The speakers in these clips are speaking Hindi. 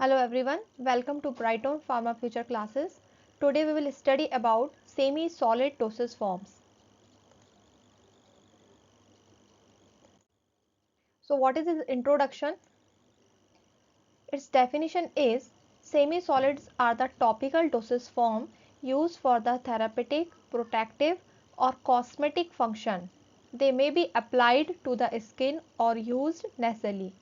Hello everyone, welcome to Brighton Pharma Future classes. Today we will study about semi-solid dosage forms. So what is its introduction? Its definition is semi-solids are the topical dosage form used for the therapeutic, protective or cosmetic function. They may be applied to the skin or used nasally.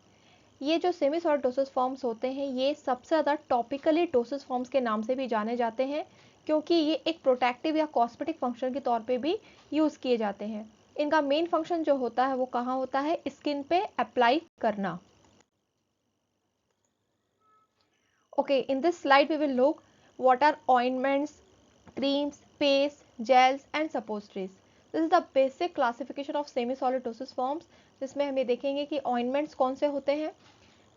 ये जो सेमी सॉलिड डोसेज फॉर्म्स होते हैं ये सबसे ज़्यादा टॉपिकली डोसेज फॉर्म्स के नाम से भी जाने जाते हैं क्योंकि ये एक प्रोटेक्टिव या कॉस्मेटिक फंक्शन के तौर पे भी यूज़ किए जाते हैं। इनका मेन फंक्शन जो होता है वो कहाँ होता है, स्किन पे अप्लाई करना। Okay, in this slide we will look what are ointments, creams, paste, gels and suppositories. This is the basic classification of semi-solid dosage forms, जिसमें हम ये देखेंगे कि ointments कौन से होते हैं,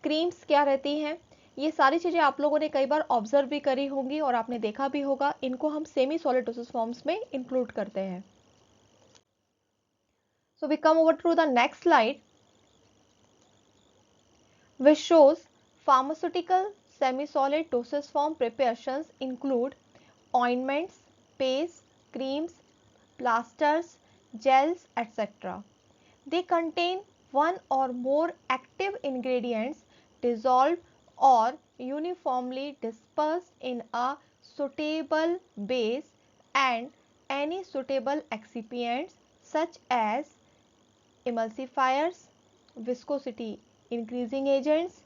क्रीम्स क्या रहती हैं। ये सारी चीज़ें आप लोगों ने कई बार ऑब्जर्व भी करी होंगी और आपने देखा भी होगा। इनको हम सेमी सॉलिड डोसेज फॉर्म्स में इंक्लूड करते हैं। So we come over to the next slide which shows pharmaceutical semi-solid dosage form preparations include ointments, paste, creams, plasters, gels, etc. They contain one or more active ingredients dissolved or uniformly dispersed in a suitable base and any suitable excipients such as emulsifiers, viscosity increasing agents,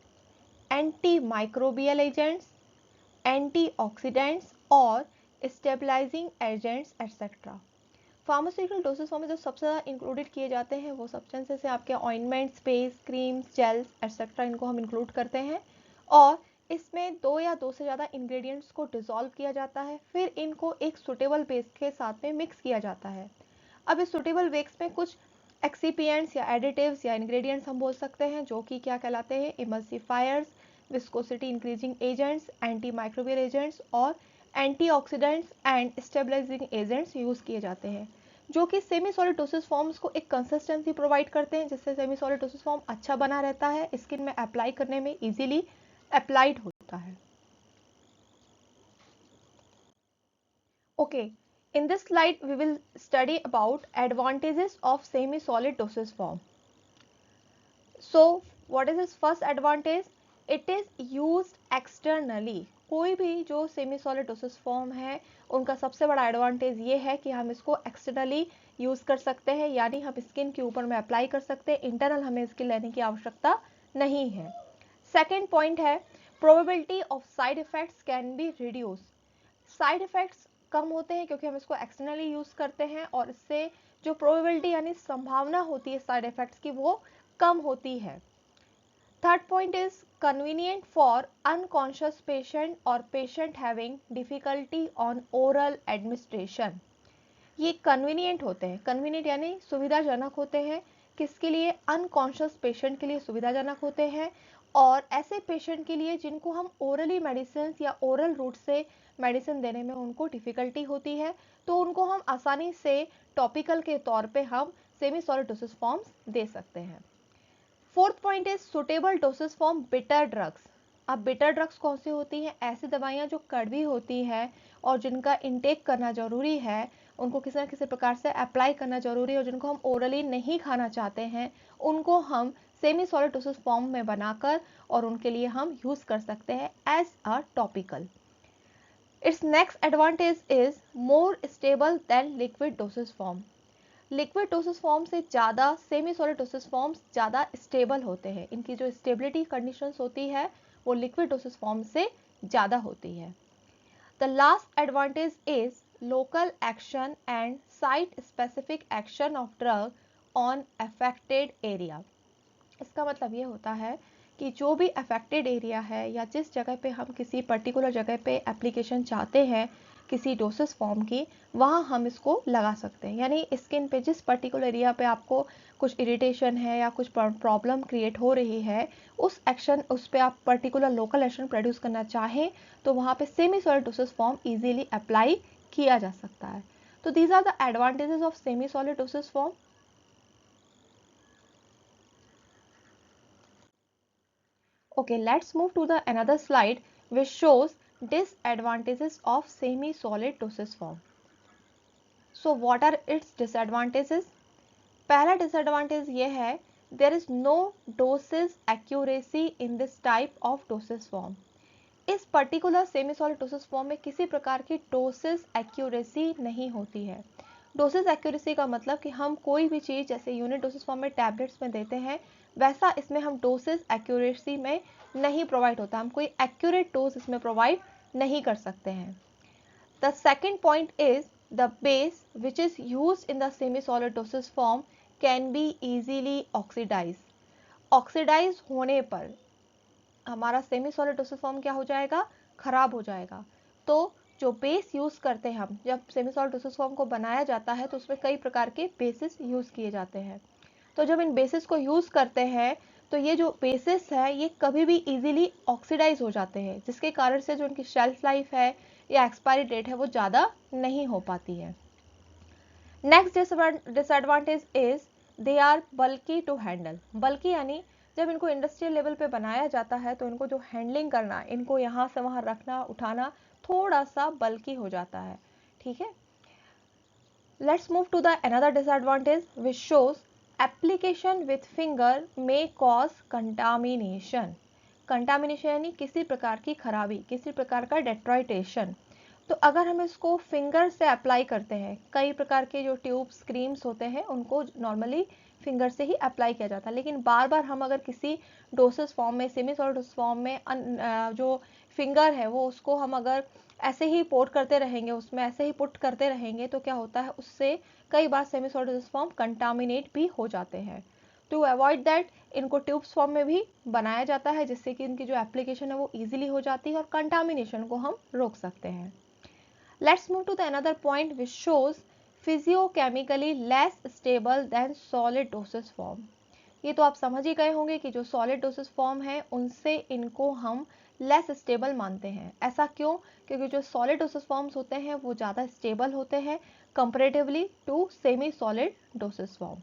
antimicrobial agents, antioxidants और stabilizing agents etc. Pharmaceutical dosage form में जो सबसे ज़्यादा इंक्लूडेड किए जाते हैं वो सब्सटेंसेस है आपके ointments, paste, creams, gels etcetera, इनको हम इंक्लूड करते हैं और इसमें दो या दो से ज़्यादा इंग्रेडिएंट्स को डिसॉल्व किया जाता है, फिर इनको एक सुटेबल बेस के साथ में मिक्स किया जाता है। अब इस सुटेबल बेस में कुछ एक्सीपिएंट्स या एडिटिव्स या इंग्रेडिएंट्स हम बोल सकते हैं जो कि क्या कहलाते हैं, emulsifiers, viscosity increasing agents, antimicrobial agents और antioxidants and stabilising agents use किए जाते हैं, जो कि सेमी सॉलिड डोसेज फॉर्म्स को एक कंसिस्टेंसी प्रोवाइड करते हैं जिससे सेमी सॉलिड डोसेज फॉर्म अच्छा बना रहता है, स्किन में अप्लाई करने में इजीली अप्लाइड होता है। Okay, in this slide we will study about advantages of semi solid dosage form. So what is its first advantage? It is used externally. कोई भी जो सेमी सॉलिड डोसेज फॉर्म है उनका सबसे बड़ा एडवांटेज ये है कि हम इसको एक्सटर्नली यूज कर सकते हैं, यानी हम स्किन के ऊपर में अप्लाई कर सकते हैं, इंटरनल हमें इसकी लेने की आवश्यकता नहीं है। सेकेंड पॉइंट है probability of side effects can be reduce. Side effects कम होते हैं क्योंकि हम इसको एक्सटर्नली यूज करते हैं और इससे जो प्रोबेबिलिटी यानी संभावना होती है साइड इफेक्ट्स की वो कम होती है। Third point is convenient for unconscious patient और patient having difficulty on oral administration. ये कन्वीनियंट होते हैं, कन्वीनियंट यानी सुविधाजनक होते हैं, किसके लिए, अनकॉन्शियस पेशेंट के लिए सुविधाजनक होते हैं और ऐसे पेशेंट के लिए जिनको हम ओरली मेडिसिन या ओरल रूट से मेडिसिन देने में उनको डिफिकल्टी होती है तो उनको हम आसानी से टॉपिकल के तौर पे हम semi solid dosage forms they सकते हैं। Fourth point is suitable dosage form bitter drugs. अब बिटर ड्रग्स कौन सी होती हैं, ऐसी दवाइयाँ जो कड़वी होती है और जिनका इनटेक करना जरूरी है, उनको किसी न किसी प्रकार से अप्लाई करना जरूरी है और जिनको हम ओरली नहीं खाना चाहते हैं उनको हम सेमी सॉलिड डोसेज फॉर्म में बनाकर और उनके लिए हम यूज कर सकते हैं as a topical. Its next advantage is more stable than liquid dosage form. Liquid dosage form से ज़्यादा सेमी सॉलिड डोसेज फॉर्म्स ज़्यादा स्टेबल होते हैं, इनकी जो स्टेबिलिटी कंडीशंस होती है वो लिक्विड डोसेज फॉर्म से ज़्यादा होती है। The last advantage is local action and site specific action of drug on affected area. इसका मतलब ये होता है कि जो भी अफेक्टेड एरिया है या जिस जगह पे हम किसी पर्टिकुलर जगह पे एप्लीकेशन चाहते हैं किसी डोसेस फॉर्म की, वहाँ हम इसको लगा सकते हैं। यानी स्किन पे जिस पर्टिकुलर एरिया पे आपको कुछ इरिटेशन है या कुछ प्रॉब्लम क्रिएट हो रही है, उस पे आप पर्टिकुलर लोकल एक्शन प्रोड्यूस करना चाहें तो वहाँ पे semi solid doses form easily apply किया जा सकता है। तो these are the advantages of semi solid doses form. Okay, let's move to the another slide which shows disadvantages of semi-solid dosage form. So what are its disadvantages? पहला disadvantage ये है, there is no dosage accuracy in this type of dosage form. इस particular semi solid dosage form में किसी प्रकार की डोसेज एक्यूरेसी नहीं होती है. डोसेज एक्यूरेसी का मतलब कि हम कोई भी चीज़ जैसे यूनिट डोसेज फॉर्म में टैबलेट्स में देते हैं, वैसा इसमें हम डोसेज एक्यूरेसी में नहीं प्रोवाइड होता. हम कोई एक्यूरेट डोज इसमें प्रोवाइड नहीं कर सकते हैं. The second point is the base which is use in the semi solid dosage form can be easily oxidize. Oxidize होने पर हमारा सेमी सॉलिड डोसेज फॉर्म क्या हो जाएगा, खराब हो जाएगा. तो जो बेस यूज करते हैं हम, जब सेमी सॉलिड डोसेज फॉर्म को बनाया जाता है तो उसमें कई प्रकार के बेसिस यूज किए जाते हैं. तो जब इन बेसिस को यूज करते हैं तो ये जो बेसिस है ये कभी भी इजीली ऑक्सीडाइज हो जाते हैं, जिसके कारण से जो उनकी शेल्फ लाइफ है या एक्सपायरी डेट है वो ज़्यादा नहीं हो पाती है. Next disadvantage is they are bulky to handle. बल्कि यानी जब इनको इंडस्ट्रियल लेवल पे बनाया जाता है तो इनको जो हैंडलिंग करना, इनको यहाँ से वहाँ रखना उठाना थोड़ा सा बल्कि हो जाता है. ठीक है. Let's move to the another disadvantage which shows application with finger may cause contamination. Contamination यानी किसी प्रकार की खराबी, किसी प्रकार का डेट्रॉइटेशन. तो अगर हम इसको फिंगर से अप्लाई करते हैं, कई प्रकार के जो ट्यूब्स क्रीम्स होते हैं उनको नॉर्मली फिंगर से ही अप्लाई किया जाता है, लेकिन बार बार हम अगर किसी डोसेस फॉर्म में, सेमी सॉलिड डोसेस फॉर्म में जो फिंगर है वो उसको हम अगर ऐसे ही पोर्ट करते रहेंगे, उसमें ऐसे ही पुट करते रहेंगे तो क्या होता है, उससे कई बार semi solid doses form contaminate भी हो जाते हैं. टू अवॉइड दैट इनको ट्यूब्स फॉर्म में भी बनाया जाता है, जिससे कि इनकी जो एप्लीकेशन है वो ईजिली हो जाती है और कंटामिनेशन को हम रोक सकते हैं. Let's move to the another point which shows physiochemically less stable than solid dosage form. ये तो आप समझ ही गए होंगे कि जो solid dosage form है उनसे इनको हम less stable मानते हैं. ऐसा क्यों? क्योंकि जो solid dosage forms होते हैं वो ज़्यादा stable होते हैं comparatively to semi solid dosage form.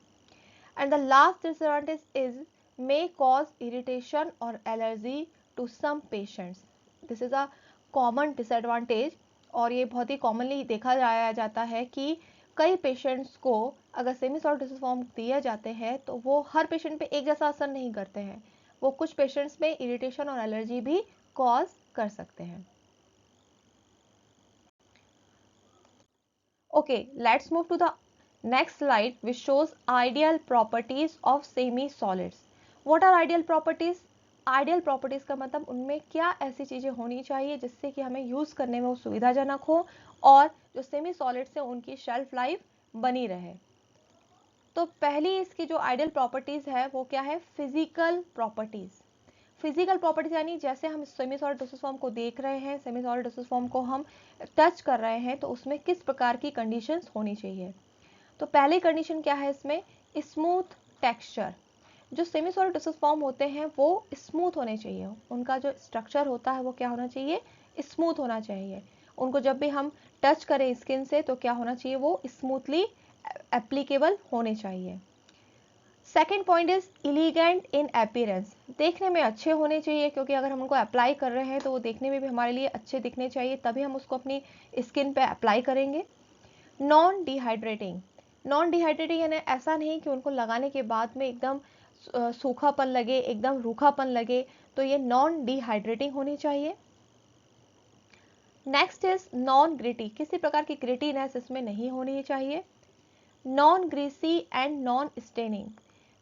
And the last disadvantage is may cause irritation or allergy to some patients. This is a common disadvantage. और ये बहुत ही कॉमनली देखा जाता है कि कई पेशेंट्स को अगर सेमी सॉलिड डोसेज फॉर्म दिए जाते हैं तो वो हर पेशेंट पे एक जैसा असर नहीं करते हैं, वो कुछ पेशेंट्स में इरिटेशन और एलर्जी भी कॉज कर सकते हैं. Okay, let's move to the next slide which shows ideal properties of semi solids. What are ideal properties? Ideal properties का मतलब उनमें क्या ऐसी चीज़ें होनी चाहिए जिससे कि हमें यूज़ करने में वो सुविधाजनक हो और जो सेमी सॉलिड से उनकी शेल्फ लाइफ बनी रहे. तो पहली इसकी जो आइडियल प्रॉपर्टीज है वो क्या है? Physical properties. फिजिकल प्रॉपर्टीज यानी जैसे हम सेमी सॉलिड डोसेज फॉर्म को देख रहे हैं, सेमी सॉलिड डोसेज फॉर्म को हम टच कर रहे हैं, तो उसमें किस प्रकार की कंडीशंस होनी चाहिए. तो पहली कंडीशन क्या है इसमें? Smooth texture. जो सेमी सॉलिड डोसेज फॉर्म होते हैं वो स्मूथ होने चाहिए, उनका जो स्ट्रक्चर होता है वो क्या होना चाहिए? स्मूथ होना चाहिए. उनको जब भी हम टच करें स्किन से तो क्या होना चाहिए? वो स्मूथली एप्लीकेबल होने चाहिए. Second point is elegant in appearance. देखने में अच्छे होने चाहिए, क्योंकि अगर हम उनको अप्लाई कर रहे हैं तो वो देखने में भी हमारे लिए अच्छे दिखने चाहिए, तभी हम उसको अपनी स्किन पे अप्लाई करेंगे. Non dehydrating. नॉन डिहाइड्रेटिंग यानी ऐसा नहीं कि उनको लगाने के बाद में एकदम सूखापन लगे, एकदम रूखापन लगे, तो ये नॉन डिहाइड्रेटिंग होनी चाहिए. Next is non gritty. किसी प्रकार की ग्रिटीनेस इसमें नहीं होनी चाहिए. Non greasy and non staining.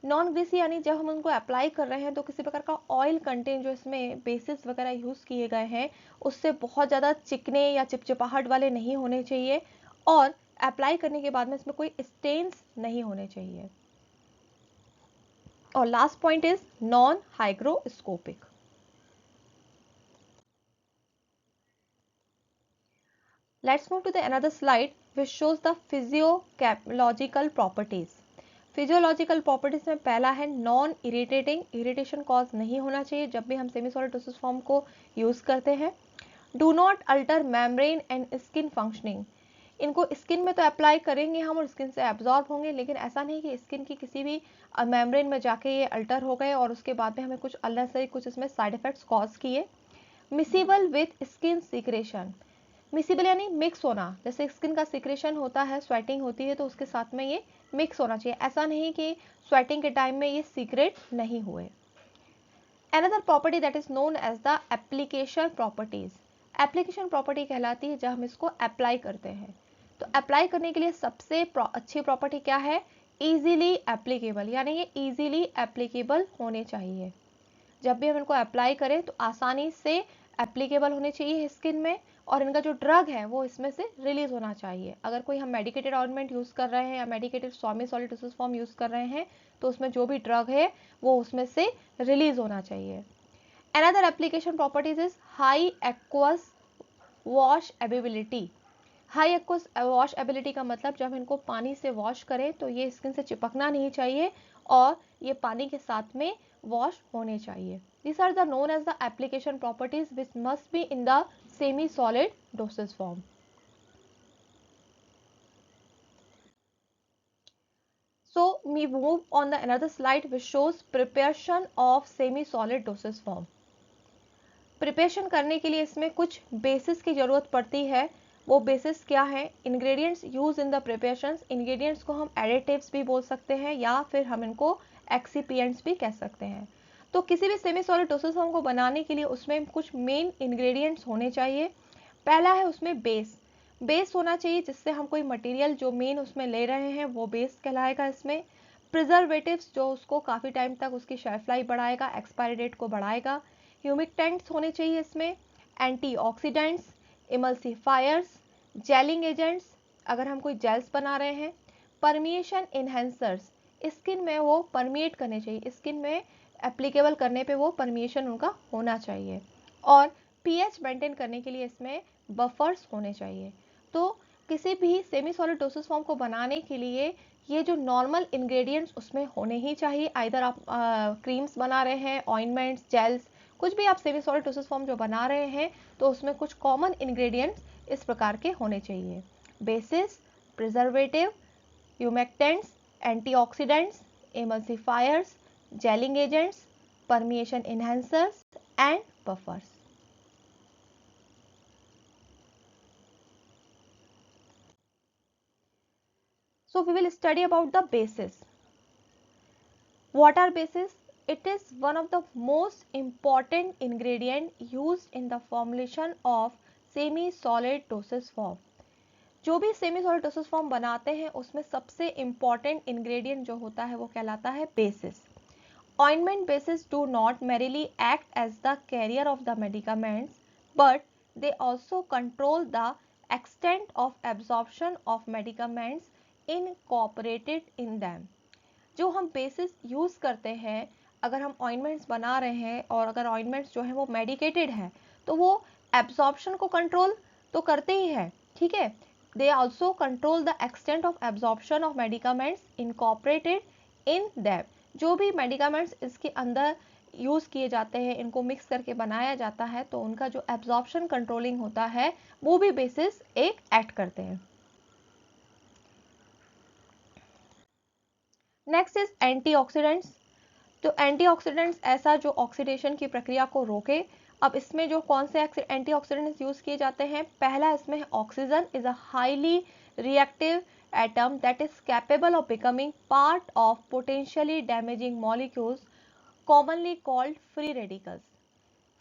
Non greasy यानी जब हम उनको अप्लाई कर रहे हैं तो किसी प्रकार का ऑयल कंटेंट जो इसमें बेसिस वगैरह यूज़ किए गए हैं उससे बहुत ज़्यादा चिकने या चिपचिपाहट वाले नहीं होने चाहिए, और अप्लाई करने के बाद में इसमें कोई स्टेन्स नहीं होने चाहिए. और last point is non hygroscopic. Let's move to the another slide which shows the physiological properties. Physiological properties में पहला है नॉन इरिटेटिंग. इरिटेशन कॉज नहीं होना चाहिए जब भी हम सेमी सॉलिड डोसेज फॉर्म को यूज करते हैं. Do not alter membrane and skin functioning. इनको स्किन में तो अप्लाई करेंगे हम और स्किन से एब्जॉर्ब होंगे, लेकिन ऐसा नहीं कि स्किन की किसी भी मेम्ब्रेन में जाके ये अल्टर हो गए और उसके बाद में हमें कुछ अननेसेसरी कुछ इसमें साइड इफेक्ट्स कॉज किए। Miscible with skin secretion, miscible यानी मिक्स होना, जैसे स्किन का सीक्रेशन होता है, स्वेटिंग होती है तो उसके साथ में ये मिक्स होना चाहिए, ऐसा नहीं कि स्वेटिंग के टाइम में ये सीक्रेट नहीं हुए। Another property that is known as the application properties, application property कहलाती है जब हम इसको अप्लाई करते हैं। तो अप्लाई करने के लिए सबसे अच्छी प्रॉपर्टी क्या है, इजीली एप्लीकेबल, यानी ये इजीली एप्लीकेबल होने चाहिए। जब भी हम इनको अप्लाई करें तो आसानी से एप्लीकेबल होने चाहिए स्किन में, और इनका जो ड्रग है वो इसमें से रिलीज होना चाहिए। अगर कोई हम मेडिकेटेड ऑइंटमेंट यूज़ कर रहे हैं या medicated semi solid dosage form use कर रहे हैं तो उसमें जो भी ड्रग है वो उसमें से रिलीज होना चाहिए। Another application properties is high aqueous wash ability. High aqueous wash ability का मतलब जब इनको पानी से वॉश करें तो ये स्किन से चिपकना नहीं चाहिए और ये पानी के साथ में वॉश होने चाहिए। These are the known as the application properties which must be in the semi-solid dosage form. So we move on the another slide which shows preparation of semi-solid dosage form. Preparation करने के लिए इसमें कुछ बेसिस की जरूरत पड़ती है। वो बेसिस क्या है, ingredients use in the preparations. Ingredients को हम एडिटिव्स भी बोल सकते हैं या फिर हम इनको एक्सीपिएंट्स भी कह सकते हैं। तो किसी भी सेमी सॉलिड डोसेज फॉर्म को बनाने के लिए उसमें कुछ मेन इंग्रेडिएंट्स होने चाहिए। पहला है उसमें बेस, बेस होना चाहिए जिससे हम कोई मटेरियल जो मेन उसमें ले रहे हैं वो बेस कहलाएगा। इसमें प्रिजर्वेटिव्स जो उसको काफ़ी टाइम तक उसकी शेल्फ लाइफ बढ़ाएगा, एक्सपायरी डेट को बढ़ाएगा। ह्यूमिकटेंट्स होने चाहिए इसमें, एंटीऑक्सीडेंट्स, इमल्सिफायर्स, जेलिंग एजेंट्स अगर हम कोई जेल्स बना रहे हैं, परमिएशन इन्हेंसर्स, स्किन में वो परमिएट करने चाहिए, स्किन में एप्लीकेबल करने पे वो परमिएशन उनका होना चाहिए, और पीएच मेंटेन करने के लिए इसमें बफर्स होने चाहिए। तो किसी भी सेमी सॉलिड डोसेज फॉर्म को बनाने के लिए ये जो नॉर्मल इंग्रेडिएंट्स उसमें होने ही चाहिए। आइदर आप क्रीम्स बना रहे हैं, ऑइंटमेंट्स, जेल्स, कुछ भी आप सेमी सॉलिड डोसेज फॉर्म जो बना रहे हैं तो उसमें कुछ कॉमन इंग्रेडिएंट्स इस प्रकार के होने चाहिए: bases, preservative, humectants, antioxidants, emulsifiers, gelling agents, permeation enhancers and buffers. So we will study about the bases. What are bases? It is one of the most important ingredient used in the formulation of semi-solid dosage form. जो भी सेमी सॉलिड डोसेज फॉर्म बनाते हैं उसमें सबसे इम्पॉर्टेंट इंग्रेडिएंट जो होता है वो कहलाता है basis. Ointment basis do not merely act as the carrier of the medicaments, but they also control the extent of absorption of medicaments incorporated in them. जो हम बेसिस यूज़ करते हैं, अगर हम ऑइंटमेंट्स बना रहे हैं और अगर ऑइंटमेंट्स जो है वो मेडिकेटेड है तो वो एब्जॉर्प्शन को कंट्रोल तो करते ही है, ठीक है। They also control the extent of absorption of medicaments incorporated in them. जो भी मेडिकामेंट्स इसके अंदर यूज़ किए जाते हैं, इनको मिक्स करके बनाया जाता है, तो उनका जो एब्जॉर्प्शन कंट्रोलिंग होता है वो भी बेसिस एक एक्ट करते हैं। Next is antioxidants. तो एंटीऑक्सीडेंट्स ऐसा जो ऑक्सीडेशन की प्रक्रिया को रोके। अब इसमें जो कौन से एंटीऑक्सीडेंट्स यूज किए जाते हैं, पहला इसमें है oxygen is a highly reactive atom that is capable of becoming part of potentially damaging molecules commonly called free radicals.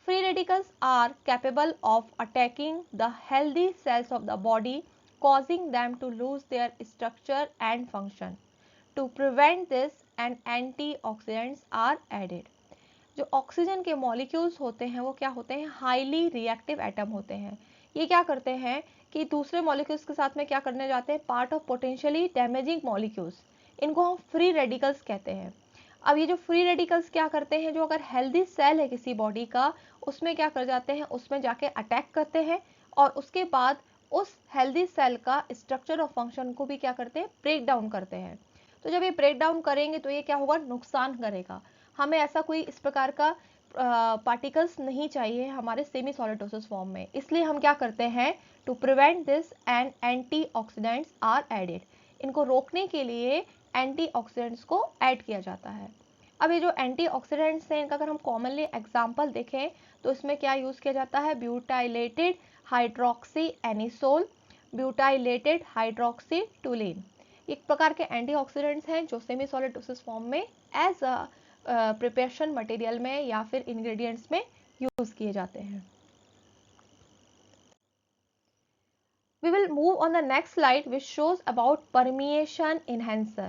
Free radicals are capable of attacking the healthy cells of the body, causing them to lose their structure and function. To prevent this, and antioxidants are added. जो ऑक्सीजन के मॉलिक्यूल्स होते हैं वो क्या होते हैं, हाईली रिएक्टिव एटम होते हैं। ये क्या करते हैं कि दूसरे मॉलिक्यूल्स के साथ में क्या करने जाते हैं, part of potentially damaging molecules, इनको हम फ्री रेडिकल्स कहते हैं। अब ये जो फ्री रेडिकल्स क्या करते हैं, जो अगर हेल्दी सेल है किसी बॉडी का उसमें क्या कर जाते हैं, उसमें जाके अटैक करते हैं और उसके बाद उस हेल्दी सेल का स्ट्रक्चर और फंक्शन को भी क्या करते हैं, ब्रेक डाउन करते हैं। तो जब ये ब्रेक डाउन करेंगे तो ये क्या होगा, नुकसान करेगा। हमें ऐसा कोई इस प्रकार का पार्टिकल्स नहीं चाहिए हमारे सेमी सॉलिड डोसेज फॉर्म में, इसलिए हम क्या करते हैं, to prevent this and antioxidants are added, इनको रोकने के लिए एंटीऑक्सीडेंट्स को ऐड किया जाता है। अब ये जो एंटीऑक्सीडेंट्स हैं इनका अगर हम कॉमनली एग्जांपल देखें तो इसमें क्या यूज किया जाता है, butylated hydroxy anisole, butylated hydroxy toluene, एक प्रकार के एंटीऑक्सीडेंट्स हैं जो सेमी सॉलिड डोसेज फॉर्म में एज अ प्रिपरेशन मटेरियल में या फिर इंग्रेडिएंट्स में यूज किए जाते हैं। We will move on the next slide which shows about permeation enhancer.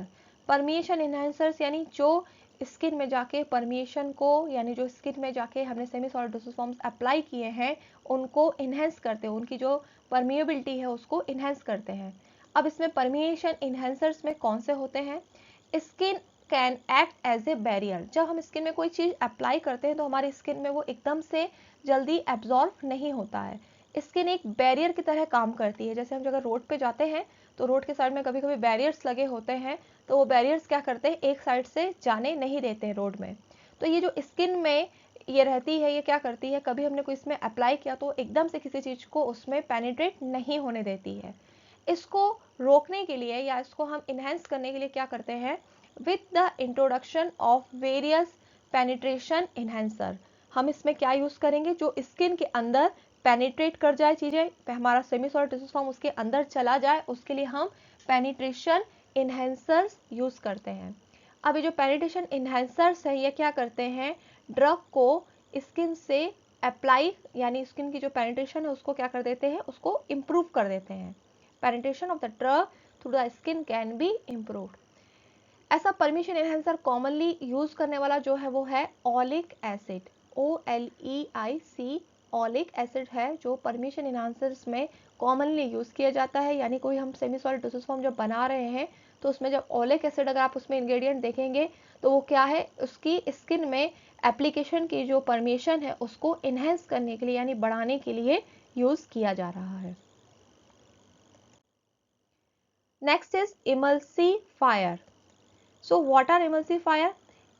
Permeation enhancers यानी जो स्किन में जाके परमिएशन को, यानी जो स्किन में जाके हमने semi solid dosage forms apply किए हैं उनको इन्हेंस करते हैं, उनकी जो परमिएबिलिटी है उसको इन्हेंस करते हैं। अब इसमें परमिएशन इन्हेंसर्स में कौन से होते हैं, skin can act as a barrier, जब हम स्किन में कोई चीज़ अप्लाई करते हैं तो हमारी स्किन में वो एकदम से जल्दी एब्जॉर्ब नहीं होता है, स्किन एक बैरियर की तरह काम करती है। जैसे हम अगर रोड पे जाते हैं तो रोड के साइड में कभी कभी बैरियर्स लगे होते हैं, तो वो बैरियर्स क्या करते हैं, एक साइड से जाने नहीं देते हैं रोड में। तो ये जो स्किन में ये रहती है, ये क्या करती है, कभी हमने कोई इसमें अप्लाई किया तो एकदम से किसी चीज़ को उसमें पेनिट्रेट नहीं होने देती है। इसको रोकने के लिए या इसको हम इन्हेंस करने के लिए क्या करते हैं, with the introduction of various penetration enhancer, हम इसमें क्या यूज करेंगे, जो स्किन के अंदर पेनिट्रेट कर जाए चीजें, हमारा सेमी सॉलिड डोसेज फॉर्म उसके अंदर चला जाए, उसके लिए हम पेनिट्रेशन इन्हेंसर्स यूज करते हैं। अब ये जो पेनिट्रेशन इन्हेंसर्स है ये क्या करते हैं, ड्रग को स्किन से अप्लाई, यानी स्किन की जो पेनिट्रेशन है उसको क्या कर देते हैं, उसको इम्प्रूव कर देते हैं। Penetration of the drug through the skin can be improved. ऐसा परमिशन एनहेंसर कॉमनली यूज करने वाला जो है वो है oleic acid, OLEIC, oleic acid है जो परमिशन एनहांसर्स में कॉमनली यूज किया जाता है। यानी कोई हम सेमी सॉलिड डोसेज फॉर्म जब बना रहे हैं तो उसमें जब ऑलिक एसिड अगर आप उसमें इंग्रेडिएंट देखेंगे तो वो क्या है, उसकी स्किन में एप्लीकेशन की जो परमिशन है उसको इनहेंस करने के लिए यानी बढ़ाने के लिए यूज किया जा रहा है। Next is emulsifier. So what are emulsifier?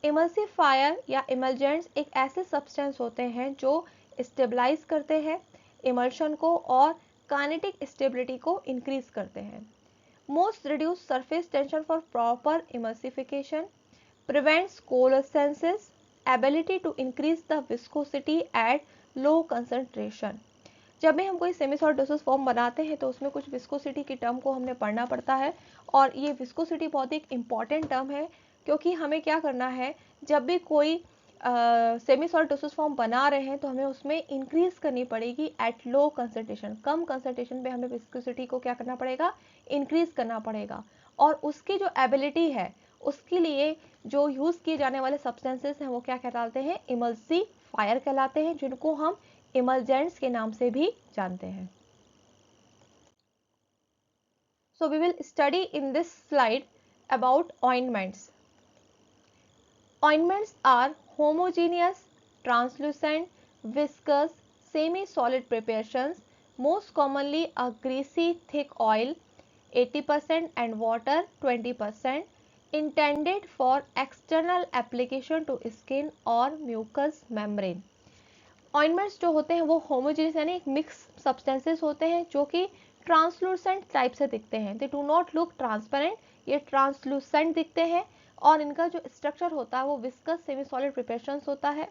Emulsifier या इमल्जेंट्स एक ऐसे सब्सटेंस होते हैं जो स्टेबलाइज करते हैं इमल्शन को और काइनेटिक स्टेबिलिटी को इंक्रीज करते हैं। Most reduce surface tension for proper emulsification, prevents coalescence, ability to increase the viscosity at low concentration. जब भी हम कोई सेमी सॉलिड डोसेज फॉर्म बनाते हैं तो उसमें कुछ विस्कोसिटी की टर्म को हमने पढ़ना पड़ता है, और ये विस्कोसिटी बहुत ही एक इम्पॉर्टेंट टर्म है क्योंकि हमें क्या करना है, जब भी कोई सेमी सॉलिड डोसेज फॉर्म बना रहे हैं तो हमें उसमें इंक्रीज करनी पड़ेगी एट लो कंसंट्रेशन, कम कंसंट्रेशन पे हमें विस्कोसिटी को क्या करना पड़ेगा, इंक्रीज करना पड़ेगा। और उसकी जो एबिलिटी है उसके लिए जो यूज किए जाने वाले सब्सटेंसेस हैं वो क्या कहलाते हैं, इमल्सिफायर कहलाते हैं, जिनको हम इमल्जेंट्स के नाम से भी जानते हैं। So we will study in this slide about ointments. Ointments are homogeneous, translucent, viscous, semi-solid preparations, most commonly a greasy thick oil 80% and water 20%, intended for external application to skin or mucous membrane. Ointments जो होते हैं वो होमोजेनियस यानी एक मिक्स सब्सटेंसेस होते हैं जो कि ट्रांसलूसेंट टाइप से दिखते हैं। They do not look transparent, ये ट्रांसलूसेंट दिखते हैं और इनका जो स्ट्रक्चर होता है वो विस्कस सेमी सॉलिड प्रिपरेशंस होता है।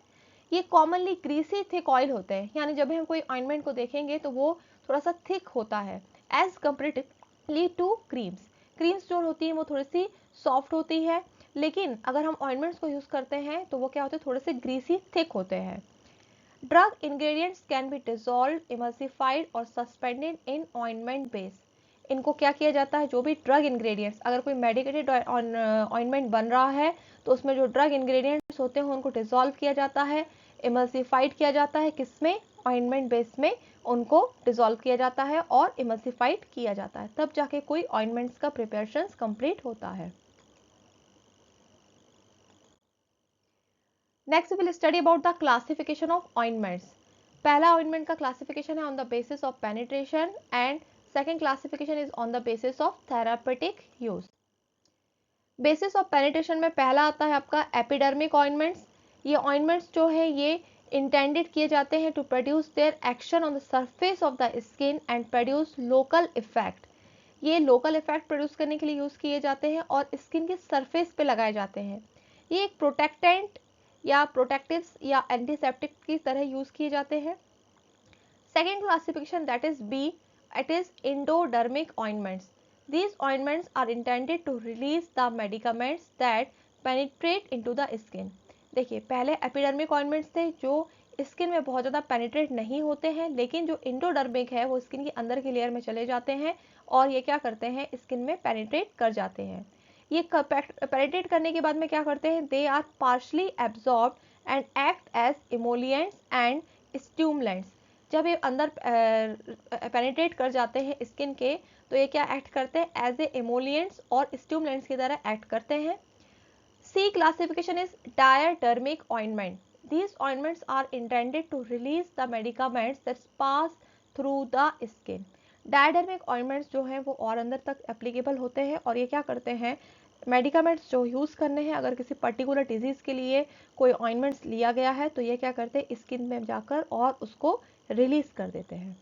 ये कॉमनली ग्रीसी थिक ऑयल होते हैं, यानी जब भी हम कोई ऑइंटमेंट को देखेंगे तो वो थोड़ा सा थिक होता है as comparatively to creams. Creams जो होती हैं वो थोड़ी सी सॉफ्ट होती है, लेकिन अगर हम ऑइंटमेंट्स को यूज करते हैं तो वो क्या होते हैं, थोड़े से ग्रीसी थिक होते हैं। Drug ingredients can be dissolved, emulsified और suspended in ointment base. इनको क्या किया जाता है, जो भी ड्रग इंग्रेडिएंट्स, अगर कोई मेडिकेटेड ऑइंटमेंट बन रहा है तो उसमें जो ड्रग इंग्रेडिएंट्स होते हैं उनको डिसॉल्व किया जाता है, इमल्सिफाइड किया जाता है, किसमें, ऑइंटमेंट बेस में उनको डिसॉल्व किया जाता है और इमल्सिफाइड किया जाता है, तब जाके कोई ऑइंटमेंट्स का प्रिपरेशन कंप्लीट होता है। Next we will study about the classification of ointments. पहला ointment का classification है on the basis of penetration and second classification is on the basis of therapeutic use. Basis of penetration में पहला आता है आपका epidermic ointments, ये ऑइंटमेंट्स जो है ये इंटेंडेड किए जाते हैं to produce their action on the surface of the skin and produce local effect. ये लोकल इफेक्ट प्रोड्यूस करने के लिए यूज किए जाते हैं और स्किन के सरफेस पे लगाए जाते हैं। ये एक प्रोटेक्टेंट या प्रोटेक्टिव्स या एंटीसेप्टिक की तरह यूज किए जाते हैं। Second classification that is B, it is endodermic ointments. These ointments are intended to release the medicaments that penetrate into the skin. देखिए पहले एपिडर्मिक ऑइंटमेंट्स थे जो स्किन में बहुत ज़्यादा पेनिट्रेट नहीं होते हैं, लेकिन जो इंडोडर्मिक है वो स्किन के अंदर की लेयर में चले जाते हैं और ये क्या करते हैं, स्किन में पेनिट्रेट कर जाते हैं। ये पेनिट्रेट करने के बाद में क्या करते हैं, they are partially absorb and act as emollients and stimulants. जब ये अंदर पेनिट्रेट कर जाते हैं स्किन के, तो ये क्या एक्ट करते हैं, एज ए इमोलिएंट्स और स्टिमुलेंट्स की तरह एक्ट करते हैं। C classification is diadermic ointment. These ointments are intended to release the medicaments that pass through the skin. Diadermic ointments जो हैं वो और अंदर तक एप्लीकेबल होते हैं और ये क्या करते हैं, मेडिकामेंट्स जो यूज़ करने हैं, अगर किसी पर्टिकुलर डिजीज़ के लिए कोई ऑइंटमेंट्स लिया गया है तो ये क्या करते हैं, स्किन में जाकर और उसको रिलीज कर देते हैं।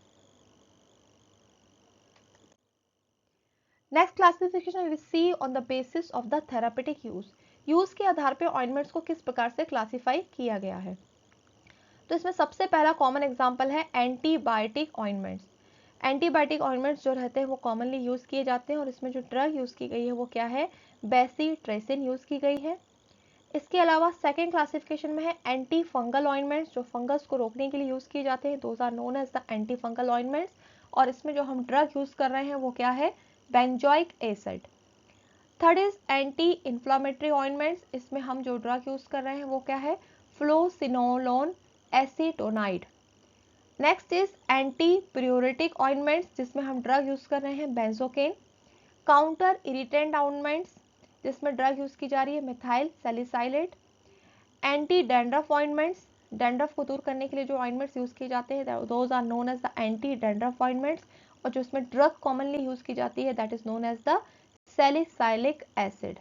Next classification we see on the basis of the therapeutic use के आधार पर ऑइंटमेंट्स को किस प्रकार से क्लासिफाई किया गया है। तो इसमें सबसे पहला कॉमन एग्जांपल है एंटीबायोटिक ऑइंटमेंट्स। एंटीबायोटिक ऑइंटमेंट्स जो रहते हैं वो कॉमनली यूज किए जाते हैं और इसमें जो ड्रग यूज की गई है वो क्या है, बेसीट्रेसिन यूज की गई है। इसके अलावा सेकेंड क्लासिफिकेशन में है एंटी फंगल ऑइंटमेंट्स, जो फंगस को रोकने के लिए यूज किए जाते हैं, those are known as the anti fungal ointments. और इसमें जो हम ड्रग यूज कर रहे हैं वो क्या है, benzoic acid. Third is anti inflammatory ointments, इसमें हम जो ड्रग यूज कर रहे हैं वो क्या है, fluocinolone acetonide. Next is anti pruritic ointments, जिसमें हम ड्रग यूज कर रहे हैं बेंजोकेन। काउंटर इरिटेंट ऑइंटमेंट्स, जिसमें ड्रग यूज की जा रही है methyl salicylate. Anti dandruff ointments, dandruff को दूर करने के लिए जो ऑइंटमेंट्स यूज किए जाते हैं those are known as the anti dandruff ointments. और जो इसमें ड्रग कॉमनली यूज की जाती है that is known as the salicylic acid.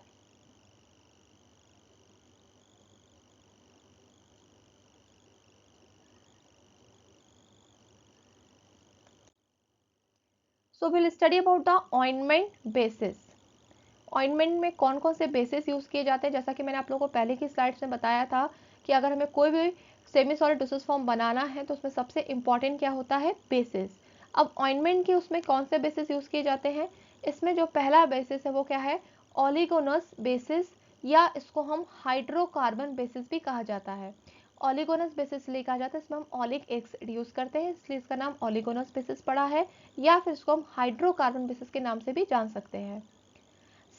So will study about the ointment bases. Ointment में कौन कौन से बेसिस यूज किए जाते हैं, जैसा कि मैंने आप लोगों को पहले की स्लाइड्स में बताया था कि अगर हमें कोई भी सेमी सॉलिड डोसेज फॉर्म बनाना है तो उसमें सबसे इंपॉर्टेंट क्या होता है, बेसिस। अब ऑइंटमेंट के उसमें कौन से बेसिस यूज किए जाते हैं, इसमें जो पहला बेसिस है वो क्या है, ओलिगोनस बेसिस, या इसको हम हाइड्रोकार्बन बेसिस भी कहा जाता है। ओलिगोनस बेसिस लिए कहा जाता है, इसमें हम ओलिक एसिड यूज करते हैं इसलिए इसका नाम ओलिगोनस बेसिस पड़ा है, या फिर इसको हम हाइड्रोकार्बन बेसिस के नाम से भी जान सकते हैं।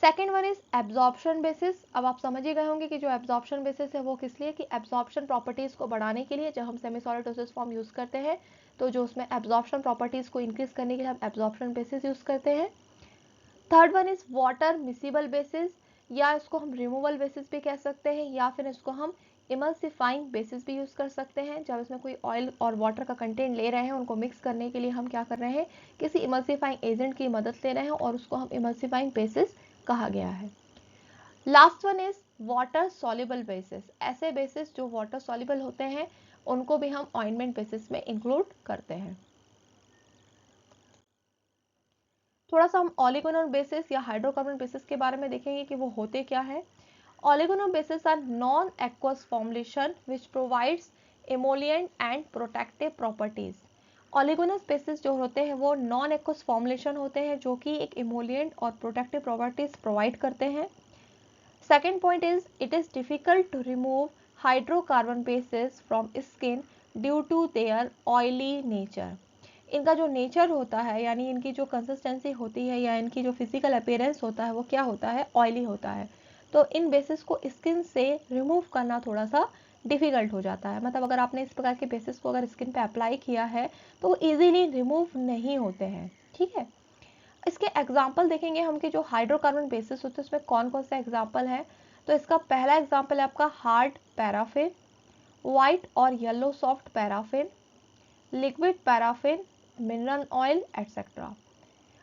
Second one is absorption basis. अब आप समझ ही गए होंगे कि जो एब्जॉर्प्शन बेसिस है वो किस लिए, कि एब्जॉर्प्शन प्रॉपर्टीज को बढ़ाने के लिए जब हम semi solid dosage form use करते हैं तो जो उसमें एब्जॉर्प्शन प्रॉपर्टीज को इंक्रीज करने के लिए हम एब्जॉर्प्शन बेसिस यूज करते हैं। Third one is water miscible basis, या इसको हम रिमूवल बेसिस भी कह सकते हैं, या फिर इसको हम इमल्सिफाइंग बेसिस भी यूज कर सकते हैं। जब इसमें कोई ऑयल और वाटर का कंटेंट ले रहे हैं उनको मिक्स करने के लिए हम क्या कर रहे हैं, किसी इमल्सिफाइंग एजेंट की मदद ले रहे हैं और उसको हम इमल्सिफाइंग बेसिस कहा गया है। Last one is water soluble basis. ऐसे बेसिस जो वाटर सॉल्युबल होते हैं उनको भी हम ऑइंटमेंट बेसिस में इंक्लूड करते हैं। थोड़ा सा हम ओलिगोनल बेसिस या हाइड्रोकार्बन बेसिस के बारे में देखेंगे कि वो होते क्या है। Oleaginous bases are non aqueous formulation which provides emollient and protective properties. Oleaginous bases जो होते हैं वो नॉन एक्वस फॉर्मुलेशन होते हैं जो कि एक इमोलिएंट और प्रोटेक्टिव प्रॉपर्टीज प्रोवाइड करते हैं। Second point is it is difficult to remove hydrocarbon bases from skin due to their oily nature. इनका जो नेचर होता है यानी इनकी जो कंसिस्टेंसी होती है या इनकी जो फिजिकल अपीयरेंस होता है वो क्या होता है, ऑयली होता है। तो इन बेसिस को स्किन से रिमूव करना थोड़ा सा डिफिकल्ट हो जाता है। मतलब अगर आपने इस प्रकार के बेसिस को अगर स्किन पे अप्लाई किया है तो वो इजीली रिमूव नहीं होते हैं, ठीक है। इसके एग्जाम्पल देखेंगे हम कि जो हाइड्रोकार्बन बेसिस होते हैं उसमें कौन कौन से एग्जाम्पल है। तो इसका पहला एग्जाम्पल है आपका हार्ड पैराफिन, व्हाइट और yellow soft paraffin, liquid paraffin, mineral oil etcetera.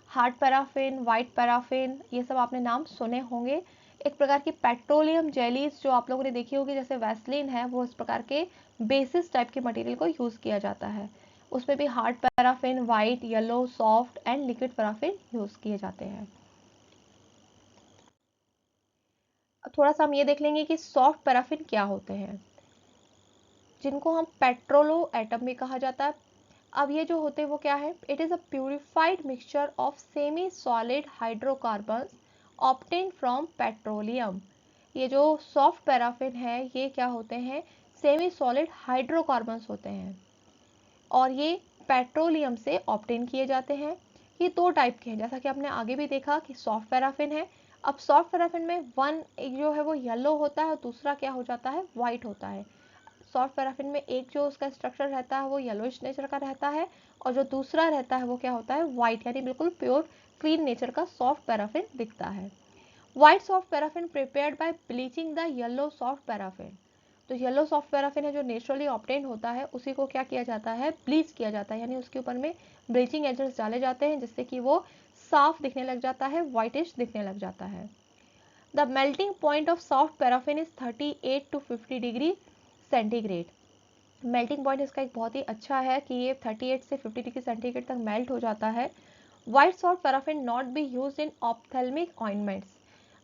Hard paraffin, white paraffin, ये सब आपने नाम सुने होंगे। एक प्रकार की पेट्रोलियम जेलीज जो आप लोगों ने देखी होगी, जैसे वैसलीन है, वो इस प्रकार के बेसिस टाइप के मटेरियल को यूज किया जाता है। उसमें भी hard paraffin, white, yellow, soft and liquid paraffin use किए जाते हैं। थोड़ा सा हम ये देख लेंगे कि सॉफ्ट पैराफिन क्या होते हैं, जिनको हम पेट्रोलो एटम भी कहा जाता है। अब ये जो होते हैं वो क्या है, it is a purified mixture of semi solid hydrocarbons obtain from petroleum. ये जो सॉफ्ट पैराफिन है ये क्या होते हैं, सेमी सॉलिड हाइड्रोकार्बन्स होते हैं और ये पेट्रोलियम से ऑब्टेन किए जाते हैं। ये दो टाइप के हैं, जैसा कि आपने आगे भी देखा कि सॉफ्ट पैराफिन है। अब सॉफ्ट पैराफिन में वन जो है वो येलो होता है और दूसरा क्या हो जाता है, व्हाइट होता है। सॉफ्ट पैराफिन में एक जो उसका स्ट्रक्चर रहता है वो येलोइश नेचर का रहता है और जो दूसरा रहता है वो क्या होता है, व्हाइट, यानी बिल्कुल प्योर क्लीन नेचर का सॉफ्ट पैराफिन दिखता है। White soft paraffin prepared by bleaching the yellow soft paraffin. तो येलो सॉफ्ट पैराफिन है जो नेचुरली ऑब्टेन होता है, उसी को क्या किया जाता है, ब्लीच किया जाता है, यानी उसके ऊपर में ब्लीचिंग एजेंट्स डाले जाते हैं जिससे कि वो साफ दिखने लग जाता है, व्हाइटिश दिखने लग जाता है। The melting point of soft paraffin is 38 to 50 degree centigrade. Melting point इसका एक बहुत ही अच्छा है कि ये 38 से 50 डिग्री सेंटीग्रेड तक मेल्ट हो जाता है। White soft paraffin not be used in ophthalmic ointments.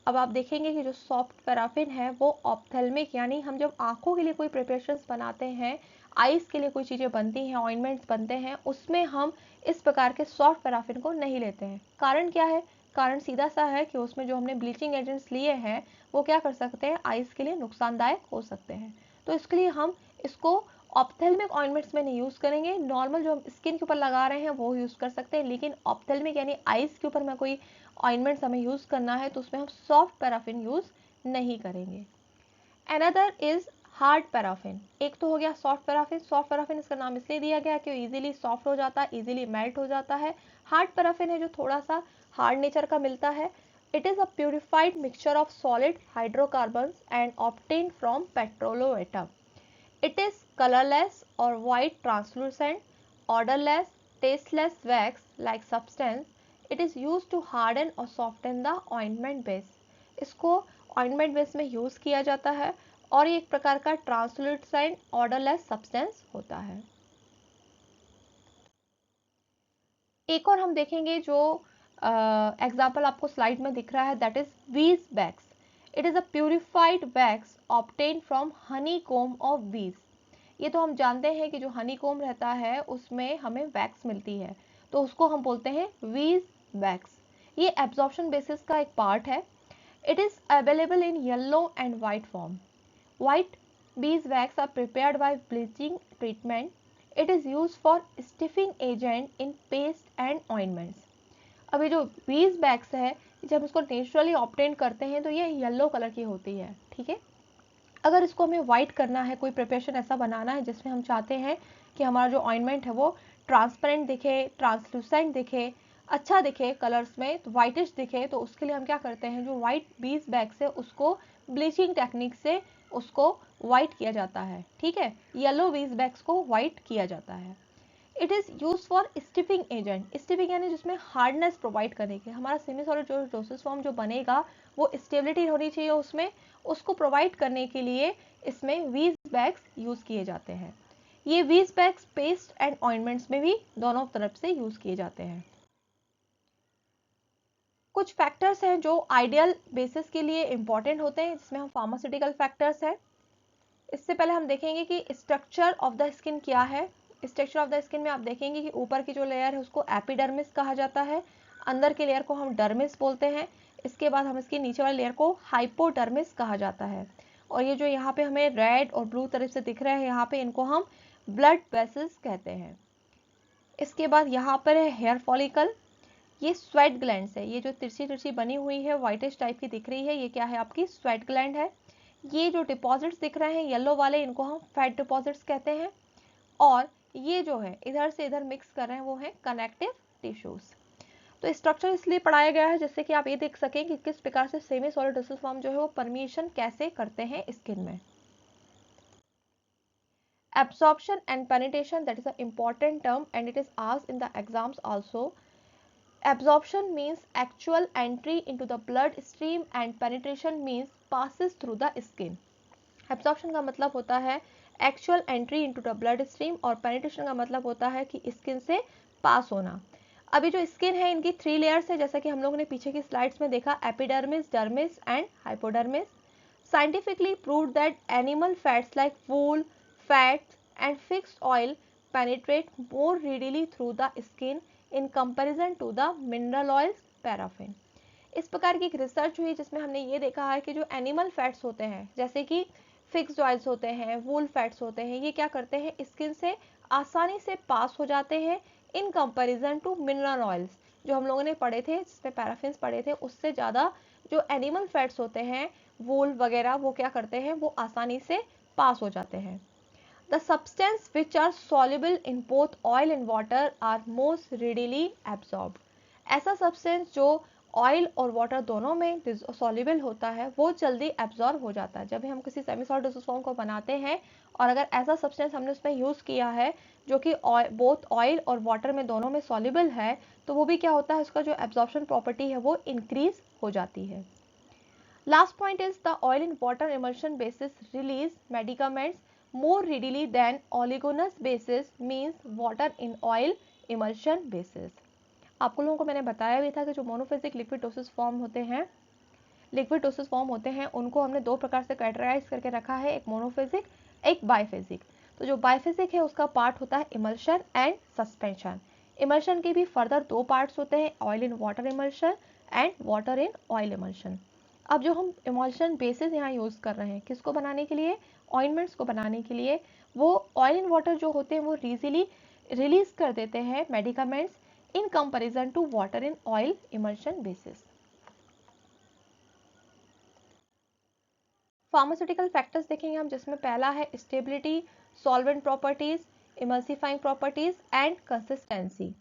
अब आप देखेंगे कि जो सॉफ्ट पैराफिन है वो ऑप्थेल्मिक, यानी हम जब आंखों के लिए कोई प्रिपरेशंस बनाते हैं, आईज के लिए कोई चीज़ें बनती हैं, ऑइंटमेंट्स बनते हैं, उसमें हम इस प्रकार के सॉफ्ट पैराफिन को नहीं लेते हैं। कारण क्या है, कारण सीधा सा है कि उसमें जो हमने ब्लीचिंग एजेंट्स लिए हैं वो क्या कर सकते हैं, आईज के लिए नुकसानदायक हो सकते हैं। तो इसके लिए हम इसको ऑप्थेल्मिक ऑइंटमेंट्स में नहीं यूज करेंगे, नॉर्मल जो हम स्किन के ऊपर लगा रहे हैं वो यूज कर सकते हैं, लेकिन ऑप्थेल्मिक यानी आईज के ऊपर में कोई ऑइंटमेंट्स हमें यूज करना है तो उसमें हम सॉफ्ट पैराफिन यूज नहीं करेंगे। Another is hard paraffin. एक तो हो गया सॉफ्ट पैराफिन। सॉफ्ट पैराफिन इसका नाम इसलिए दिया गया कि इजीली सॉफ्ट हो जाता है, इजीली मेल्ट हो जाता है। हार्ड पैराफिन है जो थोड़ा सा हार्ड नेचर का मिलता है। It is a purified mixture of solid hydrocarbons and obtain from petrolatum. It is colorless or white translucent, odorless, tasteless wax-like substance. It is used to harden or soften the ointment base. इसको ointment base में यूज किया जाता है और ये एक प्रकार का ट्रांसलूसेंट ऑर्डरलेस सब्सटेंस होता है। एक और हम देखेंगे जो एग्जाम्पल आपको स्लाइड में दिख रहा है, that is bees wax. It is a purified wax obtain from honey comb of bees. ये तो हम जानते हैं कि जो हनी कोम रहता है उसमें हमें वैक्स मिलती है, तो उसको हम बोलते हैं वीज वैक्स। ये एब्जॉर्प्शन बेसिस का एक पार्ट है। It is available in yellow and white form. White beeswax are prepared by bleaching treatment. It is used for stiffing agent in paste and ointments. अभी जो beeswax है, जब इसको नेचुरली ऑब्टेन करते हैं तो ये येलो कलर की होती है, ठीक है। अगर इसको हमें व्हाइट करना है, कोई प्रिपरेशन ऐसा बनाना है जिसमें हम चाहते हैं कि हमारा जो ऑइंटमेंट है वो ट्रांसपेरेंट दिखे, ट्रांसलूसेंट दिखे, अच्छा दिखे कलर्स में, तो व्हाइटिश दिखे, तो उसके लिए हम क्या करते हैं, जो व्हाइट बीज बैग्स है उसको ब्लीचिंग टेक्निक से उसको व्हाइट किया जाता है, ठीक है। येलो बीज बैग्स को व्हाइट किया जाता है। It is use for stiffening agent. Stiffening यानी जिसमें हार्डनेस प्रोवाइड करने के, हमारा सेमी सॉलिड जो डोसेज फॉर्म जो बनेगा वो स्टेबिलिटी होनी चाहिए उसमें, उसको प्रोवाइड करने के लिए इसमें वीज बैग्स यूज किए जाते हैं। ये वीज बैग्स पेस्ट एंड ऑइंटमेंट्स में भी दोनों तरफ से यूज किए जाते हैं। कुछ फैक्टर्स हैं जो आइडियल बेसिस के लिए इंपॉर्टेंट होते हैं, जिसमें हम फार्मास्यूटिकल फैक्टर्स हैं। इससे पहले हम देखेंगे कि स्ट्रक्चर ऑफ द स्किन क्या है। स्ट्रक्चर ऑफ द स्किन में आप देखेंगे कि ऊपर की जो लेयर है उसको एपिडर्मिस कहा जाता है, अंदर के लेयर को हम डर्मिस बोलते हैं, इसके बाद हम इसकी नीचे वाले लेयर को हाइपोडर्मिस कहा जाता है। और ये जो यहाँ पे हमें रेड और ब्लू तरफ से दिख रहे हैं यहाँ पे, इनको हम ब्लड वेसल्स कहते हैं। इसके बाद यहाँ पर है हेयर फॉलिकल, ये स्वेट ग्लैंड्स है, ये जो तिरछी तिरछी बनी हुई है व्हाइटिश टाइप की दिख रही है, ये क्या है, आपकी स्वेट ग्लैंड है। ये जो डिपॉजिट्स दिख रहे हैं येलो वाले, इनको हम फैट डिपॉजिट्स कहते हैं। और ये जो है इधर से इधर मिक्स कर रहे हैं वो है कनेक्टिव टिश्यूज। तो स्ट्रक्चर इसलिए पढ़ाया गया है जिससे कि आप ये देख सकें कि किस प्रकार से सेमी सॉलिड डोसेज फॉर्म जो है वो परमिशन कैसे करते हैं स्किन में। Absorption and penetration, that is an important term and it is asked in the exams also. Absorption means actual entry into the blood stream and penetration means passes through the skin. Absorption का मतलब होता है actual entry into the blood stream और penetration का मतलब होता है कि स्किन से पास होना। अभी जो स्किन है इनकी 3 लेयर्स है, जैसा कि हम लोगों ने पीछे की स्लाइड्स में देखा, epidermis, dermis and hypodermis. Scientifically proved that animal fats like wool, fats and fixed oil penetrate more readily through the skin in comparison to the mineral oils, paraffin. इस प्रकार की एक रिसर्च हुई जिसमें हमने ये देखा है कि जो एनिमल फैट्स होते हैं जैसे कि फिक्स्ड ऑयल्स होते हैं, वूल फैट्स होते हैं, ये क्या करते हैं स्किन से आसानी से पास हो जाते हैं in comparison to mineral oils. जो हम लोगों ने पढ़े थे जिसमें पैराफिन्स पढ़े थे उससे ज़्यादा जो एनिमल फैट्स होते हैं वूल वगैरह वो क्या करते हैं वो आसानी से पास हो जाते हैं. The substance which are soluble in both oil and water are most readily absorbed. ऐसा सब्सटेंस जो ऑयल और वाटर दोनों में सॉल्युबल होता है वो जल्दी एब्जॉर्ब हो जाता है. जब भी हम किसी सेमी सॉलिड डोसेज फॉर्म को बनाते हैं और अगर ऐसा सब्सटेंस हमने उसमें यूज़ किया है जो कि बोथ ऑयल और वाटर में दोनों में सॉल्युबल है तो वो भी क्या होता है उसका जो एब्जॉर्प्शन प्रॉपर्टी है वो इंक्रीज हो जाती है. Last point is the oil in water emulsion basis release medicaments more readily than oleaginous basis means water in oil emulsion basis. आपको लोगों को मैंने बताया भी था कि जो मोनोफेजिक लिक्विड डोसेज फॉर्म होते हैं उनको हमने दो प्रकार से कैटेगराइज करके रखा है, एक मोनोफेजिक एक बाइफेजिक. तो जो बाइफेजिक है उसका पार्ट होता है इमल्शन एंड सस्पेंशन. इमल्शन के भी फर्दर दो पार्ट्स होते हैं, oil in water emulsion and water in oil emulsion. अब जो हम इमल्शन बेसिस यहाँ यूज़ कर रहे हैं किसको बनाने के लिए, ऑइंटमेंट्स को बनाने के लिए, वो ऑयल इन वाटर जो होते हैं वो इजीली रिलीज कर देते हैं medicaments in comparison to water in oil emulsion bases. Pharmaceutical factors देखेंगे हम जिसमें पहला है stability, solvent properties, emulsifying properties and consistency.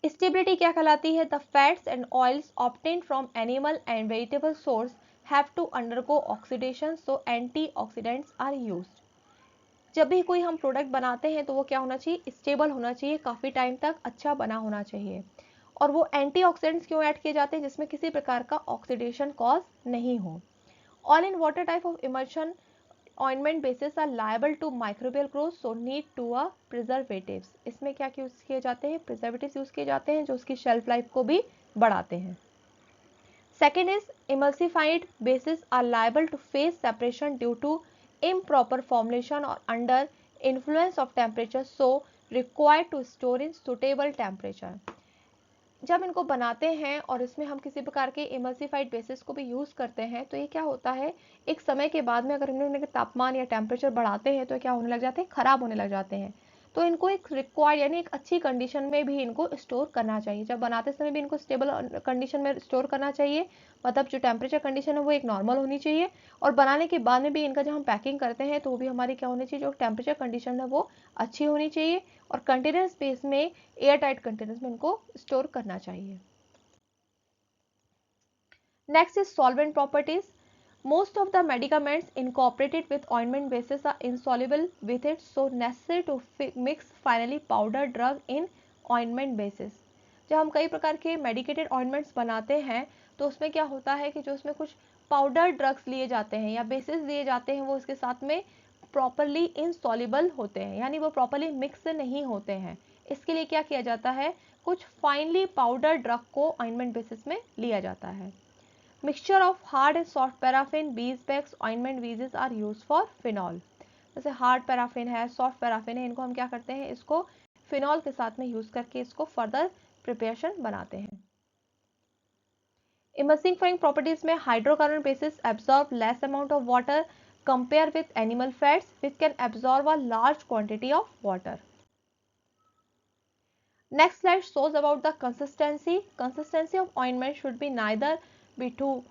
Stability क्या कहलाती है, the fats and oils obtained from animal and vegetable source have to undergo oxidation so antioxidants are used. जब भी कोई हम प्रोडक्ट बनाते हैं तो वो क्या होना चाहिए, स्टेबल होना चाहिए, काफ़ी टाइम तक अच्छा बना होना चाहिए. और वो एंटीऑक्सीडेंट्स क्यों ऐड किए जाते हैं, जिसमें किसी प्रकार का ऑक्सीडेशन कॉज नहीं हो. Oil in water type of emulsion ointment bases are liable to microbial growth so need to a preservatives. इसमें क्या यूज किए जाते हैं, प्रिजर्वेटिव्स यूज किए जाते हैं जो उसकी शेल्फ लाइफ को भी बढ़ाते हैं. Second is emulsified bases are liable to face separation due to improper formulation or under influence of temperature so required to store in suitable temperature. जब इनको बनाते हैं और इसमें हम किसी प्रकार के इमल्सिफाइड बेसिस को भी यूज़ करते हैं तो ये क्या होता है, एक समय के बाद में अगर हम इनके तापमान या टेम्परेचर बढ़ाते हैं तो क्या होने लग जाते हैं, ख़राब होने लग जाते हैं. तो इनको एक रिक्वायर्ड यानी एक अच्छी कंडीशन में भी इनको स्टोर करना चाहिए. जब बनाते समय भी इनको स्टेबल कंडीशन में स्टोर करना चाहिए, मतलब जो टेम्परेचर कंडीशन है वो एक नॉर्मल होनी चाहिए. और बनाने के बाद में भी इनका जब हम पैकिंग करते हैं तो वो भी हमारी क्या होनी चाहिए, जो टेम्परेचर कंडीशन है वो अच्छी होनी चाहिए और कंटेनर स्पेस में एयर टाइट कंटेनर्स में इनको स्टोर करना चाहिए. Next is solvent properties. Most of the medicaments incorporated with ointment bases are insoluble with it, so necessary to mix finally powder drug in ointment bases. जब हम कई प्रकार के मेडिकेटेड ऑइंटमेंट्स बनाते हैं तो उसमें क्या होता है कि जो उसमें कुछ पाउडर ड्रग्स लिए जाते हैं या बेसिस दिए जाते हैं वो उसके साथ में प्रॉपरली इनसॉल्युबल होते हैं, यानी वो प्रॉपरली मिक्स नहीं होते हैं. इसके लिए क्या किया जाता है, कुछ फाइनली पाउडर ड्रग को ऑइंटमेंट बेसिस में लिया जाता है. Mixture of hard and soft paraffin, beeswax, ointment beads are used for phenol. जैसे हार्ड पैराफिन है, सॉफ्ट पैराफिन है, इनको हम क्या करते हैं, इसको फिनॉल के साथ में यूज करके इसको फर्दर प्रिपरेशन बनाते हैं. Emulsifying properties में hydrocarbon basis absorb less amount of water compare with animal fats which can absorb a large quantity of water. Next slide shows about the consistency. Consistency of ointment should be neither be too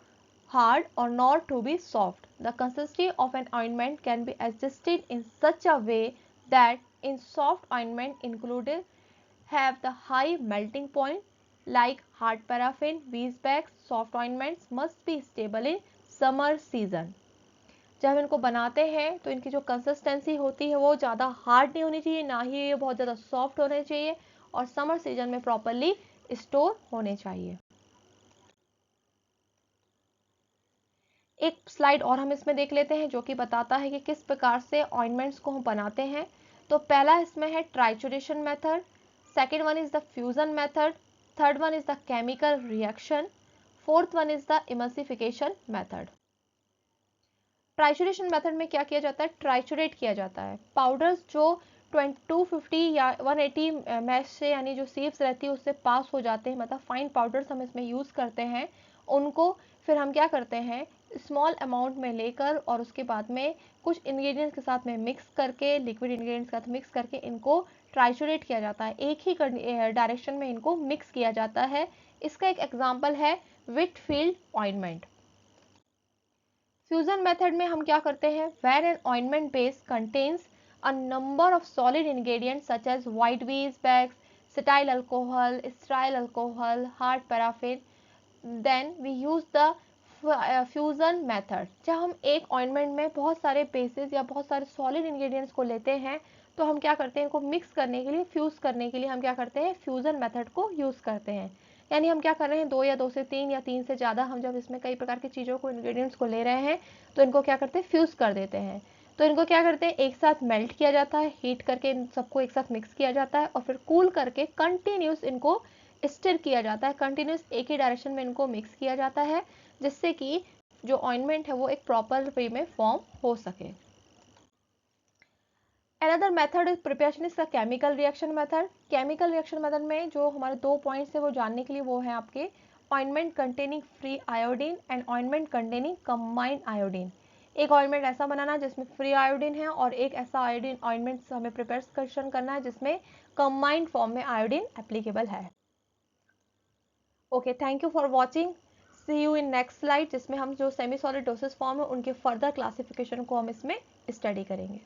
hard or nor to be soft. The consistency of an ointment can be adjusted in such a way that in soft ointment included have the high melting point like hard paraffin, beeswax. Soft ointments must be stable in summer season. जब हम इनको बनाते हैं तो इनकी जो कंसिस्टेंसी होती है वो ज़्यादा हार्ड नहीं होनी चाहिए, ना ही ये बहुत ज़्यादा सॉफ्ट होने चाहिए और समर सीजन में प्रॉपरली स्टोर होने चाहिए। एक स्लाइड और हम इसमें देख लेते हैं जो कि बताता है कि किस प्रकार से ऑइंटमेंट्स को हम बनाते हैं। तो पहला इसमें है trituration method, second one is the fusion method, third one is the chemical reaction, fourth one is the emulsification method. Trituration method में क्या किया जाता है, ट्राइचुरेट किया जाता है। पाउडर्स जो 250 या 180 मैश से यानी जो सीव्स रहती है उससे पास हो जाते हैं, मतलब फाइन पाउडर्स हम इसमें यूज़ करते हैं, उनको फिर हम क्या करते हैं, स्मॉल अमाउंट में लेकर और उसके बाद में कुछ इंग्रेडिएंट्स के साथ में मिक्स करके, लिक्विड इंग्रेडिएंट्स के साथ मिक्स करके इनको ट्राइचुरेट किया जाता है, एक ही डायरेक्शन में इनको मिक्स किया जाता है। इसका एक एग्जाम्पल है व्हिटफील्ड ऑइंटमेंट। फ्यूजन मेथड में हम क्या करते हैं, when an ointment base contains a number of solid ingredients such as white beeswax bags, cetyl alcohol, stearyl alcohol, hard paraffin, then we use the fusion method. जब हम एक ऑइंटमेंट में बहुत सारे बेसिस या बहुत सारे सॉलिड इंग्रेडिएंट्स को लेते हैं तो हम क्या करते हैं, इनको मिक्स करने के लिए, फ्यूज करने के लिए हम क्या करते हैं, फ्यूजन मेथड को यूज करते हैं। यानी हम क्या कर रहे हैं, दो या दो से तीन या तीन से ज़्यादा हम जब इसमें कई प्रकार की चीज़ों को, इंग्रेडिएंट्स को ले रहे हैं तो इनको क्या करते हैं, फ्यूज कर देते हैं। तो इनको क्या करते हैं, एक साथ मेल्ट किया जाता है, हीट करके इन सबको एक साथ मिक्स किया जाता है और फिर कूल करके कंटिन्यूस इनको स्टिर किया जाता है, कंटिन्यूस एक ही डायरेक्शन में इनको मिक्स किया जाता है, जिससे कि जो ऑइंटमेंट है वो एक प्रॉपर वे में फॉर्म हो सके। Another method is preparation is the chemical reaction method. Chemical reaction method में जो हमारे 2 पॉइंट्स है वो जानने के लिए वो है आपके ointment containing free iodine and ointment containing combined iodine. एक ऑइंटमेंट ऐसा बनाना जिसमें फ्री आयोडीन है और एक ऐसा आयोडीन ऑइंटमेंट हमें प्रिपरेशन करना है जिसमें कंबाइंड फॉर्म में आयोडीन एप्लीकेबल है। Okay, thank you for watching. See you in next slide जिसमें हम जो सेमी सॉलिड डोसेज फॉर्म है उनके फर्दर क्लासिफिकेशन को हम इसमें स्टडी करेंगे।